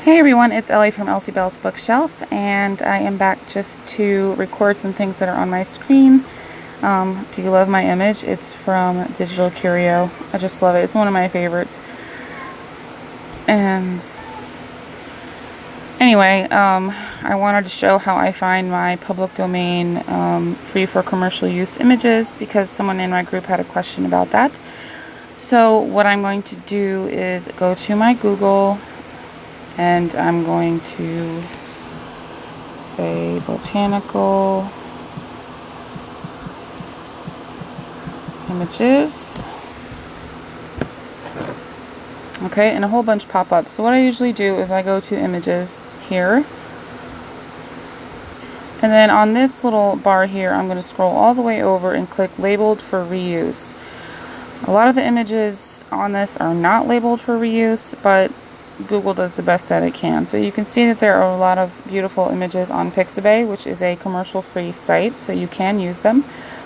Hey everyone, it's Ellie from Elsie Bell's Bookshelf, and I am back just to record some things that are on my screen. Do you love my image? It's from Digital Curio. I just love it. It's one of my favorites. And anyway, I wanted to show how I find my public domain free for commercial use images because someone in my group had a question about that. So what I'm going to do is go to my Google, and I'm going to say botanical images. Okay, and a whole bunch pop up. So what I usually do is I go to images here, and then on this little bar here I'm going to scroll all the way over and click labeled for reuse. A lot of the images on this are not labeled for reuse, but Google does the best that it can. So you can see that there are a lot of beautiful images on Pixabay, which is a commercial-free site, so you can use them.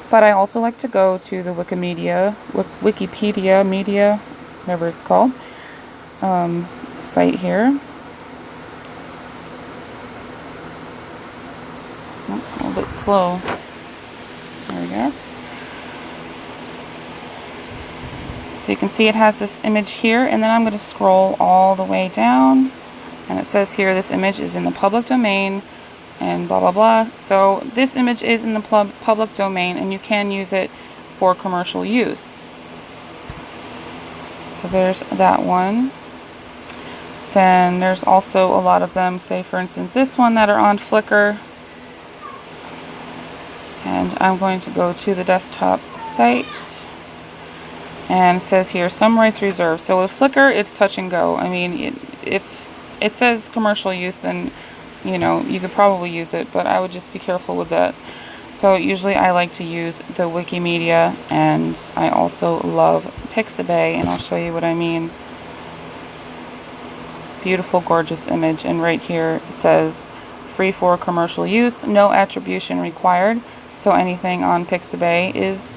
But I also like to go to the Wikipedia media, whatever it's called, site here. Oh, a little bit slow. There we go. So you can see it has this image here, and then I'm going to scroll all the way down, and it says here this image is in the public domain and blah blah blah. So this image is in the public domain, and you can use it for commercial use. So there's that one. Then there's also a lot of them, say for instance this one, that are on Flickr. And I'm going to go to the desktop site. And it says here, some rights reserved. So with Flickr, it's touch and go. I mean, if it says commercial use, then, you know, you could probably use it, but I would just be careful with that. So usually I like to use the Wikimedia, and I also love Pixabay, and I'll show you what I mean. Beautiful, gorgeous image, and right here it says free for commercial use, no attribution required. So anything on Pixabay is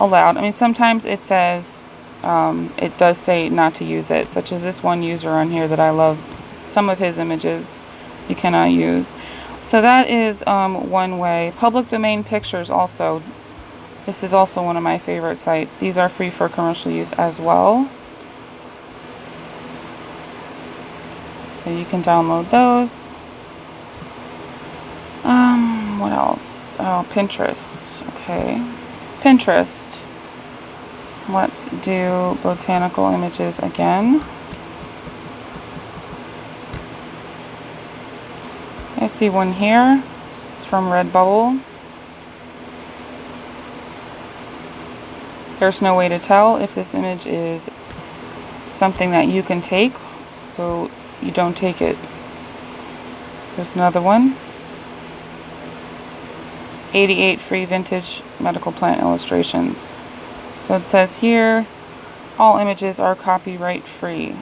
allowed. I mean, sometimes it says, it does say not to use it, such as this one user on here that I love. Some of his images you cannot use. So that is one way. Public domain pictures also. This is also one of my favorite sites. These are free for commercial use as well. So you can download those. What else? Oh, Pinterest. Okay. Pinterest. Let's do botanical images again. I see one here. It's from Redbubble. There's no way to tell if this image is something that you can take, so you don't take it. There's another one. 88 free vintage medical plant illustrations. So it says here, all images are copyright free.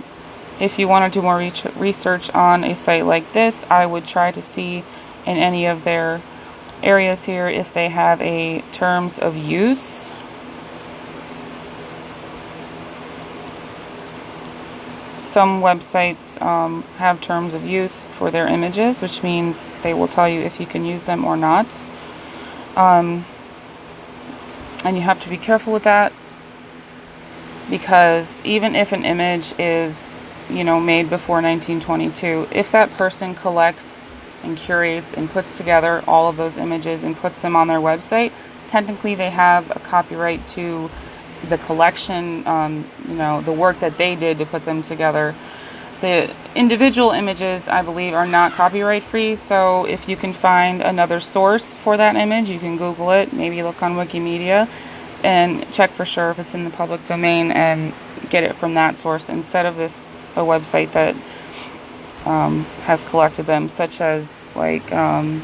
If you want to do more research on a site like this, I would try to see in any of their areas here if they have a terms of use. Some websites have terms of use for their images, which means they will tell you if you can use them or not. And you have to be careful with that, because even if an image is, you know, made before 1922, if that person collects and curates and puts together all of those images and puts them on their website, technically they have a copyright to the collection, you know, the work that they did to put them together. The individual images, I believe, are not copyright free, so if you can find another source for that image, you can Google it, maybe look on Wikimedia, and check for sure if it's in the public domain and get it from that source instead of a website that has collected them, such as, like, I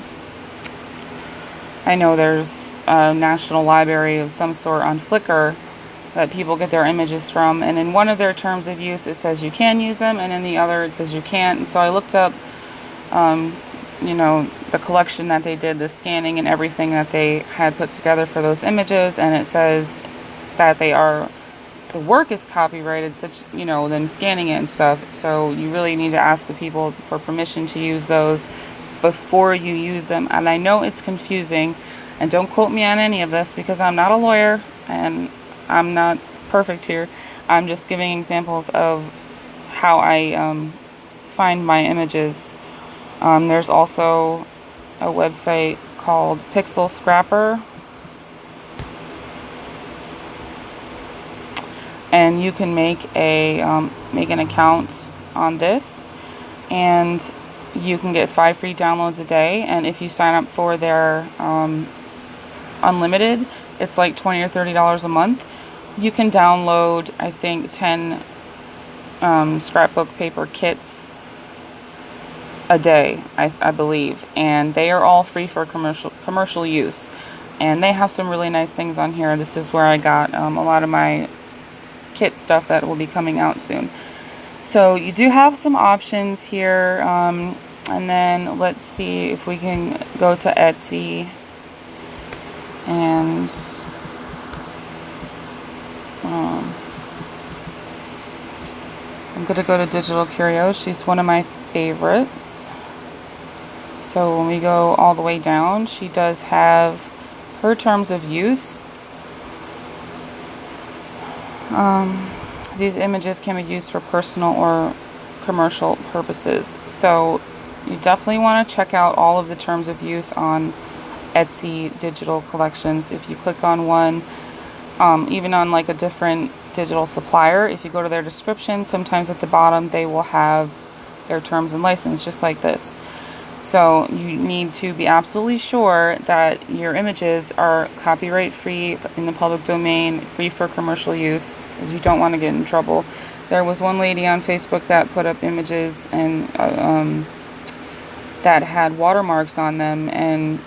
know there's a National Library of some sort on Flickr that people get their images from, and in one of their terms of use it says you can use them, and in the other it says you can't. And so I looked up you know, the collection that they did, the scanning and everything that they had put together for those images, and it says that they are the work is copyrighted, such, you know, them scanning it and stuff. So you really need to ask the people for permission to use those before you use them. And I know it's confusing, and don't quote me on any of this because I'm not a lawyer and I'm not perfect here. I'm just giving examples of how I find my images. There's also a website called Pixel Scrapper, and you can make an account on this, and you can get 5 free downloads a day. And if you sign up for their unlimited, it's like $20 or $30 a month. You can download, I think, 10 scrapbook paper kits a day, I believe, and they are all free for commercial use. And they have some really nice things on here. This is where I got a lot of my kit stuff that will be coming out soon. So you do have some options here, and then let's see if we can go to Etsy, and I'm going to go to Digital Curios. She's one of my favorites. So when we go all the way down, she does have her terms of use. These images can be used for personal or commercial purposes. So you definitely want to check out all of the terms of use on Etsy digital collections. If you click on one, even on like a different digital supplier, if you go to their description, sometimes at the bottom they will have their terms and license, just like this. So you need to be absolutely sure that your images are copyright free, in the public domain, free for commercial use, because you don't want to get in trouble. There was one lady on Facebook that put up images and that had watermarks on them, and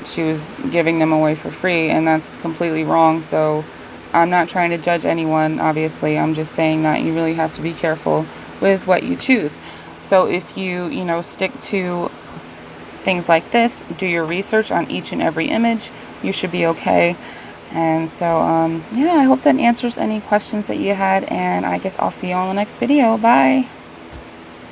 she was giving them away for free, and that's completely wrong. So I'm not trying to judge anyone, obviously. I'm just saying that you really have to be careful with what you choose. So if you stick to things like this, do your research on each and every image, you should be okay. And so yeah, I hope that answers any questions that you had, and I guess I'll see you on the next video. Bye.